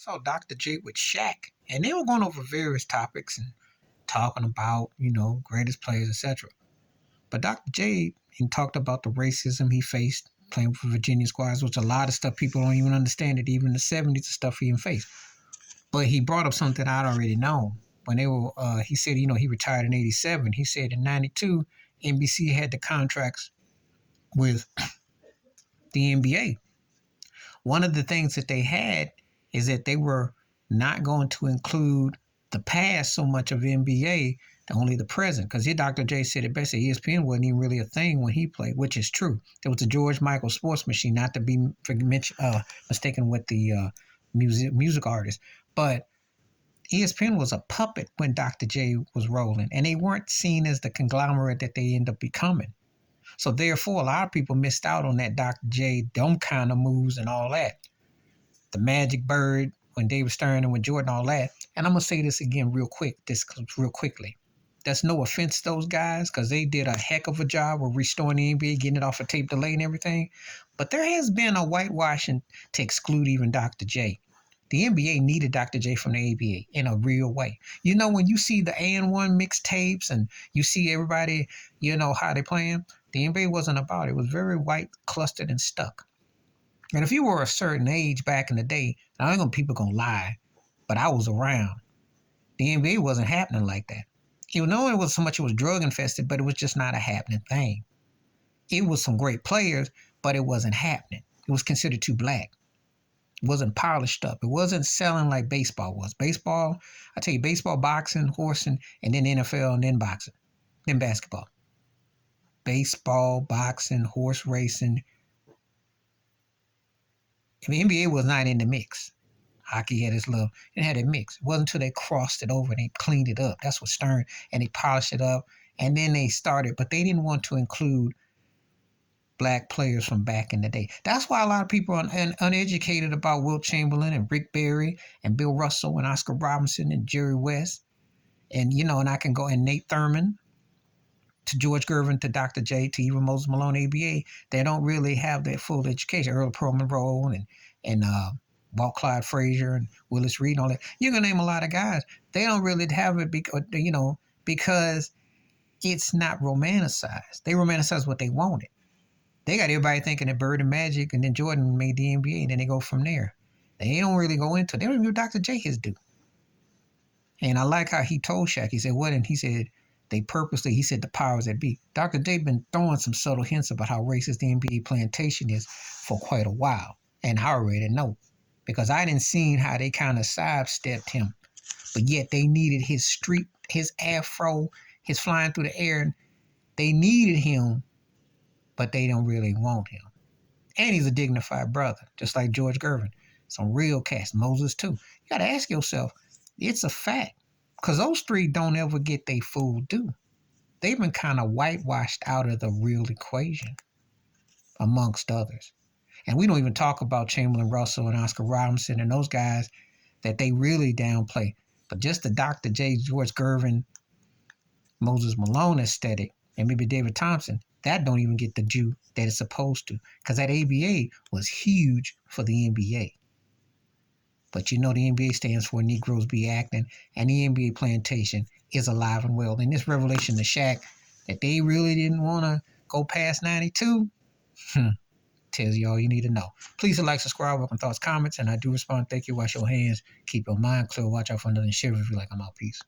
saw Dr. J with Shaq, and they were going over various topics and talking about, greatest players, etc. But Dr. J, he talked about the racism he faced playing for Virginia Squires, which a lot of stuff people don't even understand it, even in the 70s, the stuff he even faced. But he brought up something I'd already known. When they were, he said, he retired in 87. He said in 92, NBC had the contracts with the NBA. One of the things that they had is that they were not going to include the past so much of NBA, only the present. Because here Dr. J said it best, that ESPN wasn't even really a thing when he played, which is true. There was the George Michael sports machine, not to be mistaken with the music artist. But ESPN was a puppet when Dr. J was rolling, and they weren't seen as the conglomerate that they end up becoming. So therefore, a lot of people missed out on that Dr. J, them kind of moves and all that. The Magic Bird, when David Stern and when Jordan, all that. And I'm going to say this again real quickly. That's no offense to those guys, because they did a heck of a job of restoring the NBA, getting it off a tape delay and everything. But there has been a whitewashing to exclude even Dr. J. The NBA needed Dr. J from the ABA in a real way. When you see the AN1 mixtapes and you see everybody, how they playing, the NBA wasn't about it. It was very white, clustered, and stuck. And if you were a certain age back in the day, now I ain't gonna people gonna lie, but I was around. The NBA wasn't happening like that. It was so much it was drug infested, but it was just not a happening thing. It was some great players, but it wasn't happening. It was considered too black. It wasn't polished up. It wasn't selling like baseball was. Baseball, I tell you, baseball, boxing, horsing, and then NFL, and then boxing, then basketball. Baseball, boxing, horse racing. The NBA was not in the mix. Hockey had its love. It had a mix. It wasn't until they crossed it over and they cleaned it up. That's what Stern, and they polished it up. And then they started, but they didn't want to include black players from back in the day. That's why a lot of people are uneducated about Wilt Chamberlain and Rick Barry and Bill Russell and Oscar Robertson and Jerry West. And, and I can go, and Nate Thurman, to George Gervin, to Dr. J, to even Moses Malone, ABA. They don't really have that full education. Earl Pearl Monroe and Walt Clyde Frazier and Willis Reed and all that. You can name a lot of guys. They don't really have it because it's not romanticized. They romanticize what they wanted. They got everybody thinking that Bird and Magic, and then Jordan made the NBA, and then they go from there. They don't really go into it. They don't even give Dr. J his due. And I like how he told Shaq, he said, what? And he said, he said the powers that be. Dr. J been throwing some subtle hints about how racist the NBA plantation is for quite a while. And I already know, because I didn't see how they kind of sidestepped him. But yet they needed his street, his afro, his flying through the air. They needed him, but they don't really want him. And he's a dignified brother, just like George Gervin. Some real cats. Moses too. You got to ask yourself, it's a fact. Because those three don't ever get their full due. They've been kind of whitewashed out of the real equation, amongst others. And we don't even talk about Chamberlain, Russell, and Oscar Robinson and those guys that they really downplay. But just the Dr. J, George Gervin, Moses Malone aesthetic, and maybe David Thompson, that don't even get the due that it's supposed to. Because that ABA was huge for the NBA. But the NBA stands for Negroes Be Acting, and the NBA plantation is alive and well. And this revelation to Shaq that they really didn't want to go past 92, tells you all you need to know. Please like, subscribe, welcome thoughts, comments, and I do respond. Thank you. Wash your hands. Keep your mind clear. Watch out for another sheriff if you like. I'm out. Peace.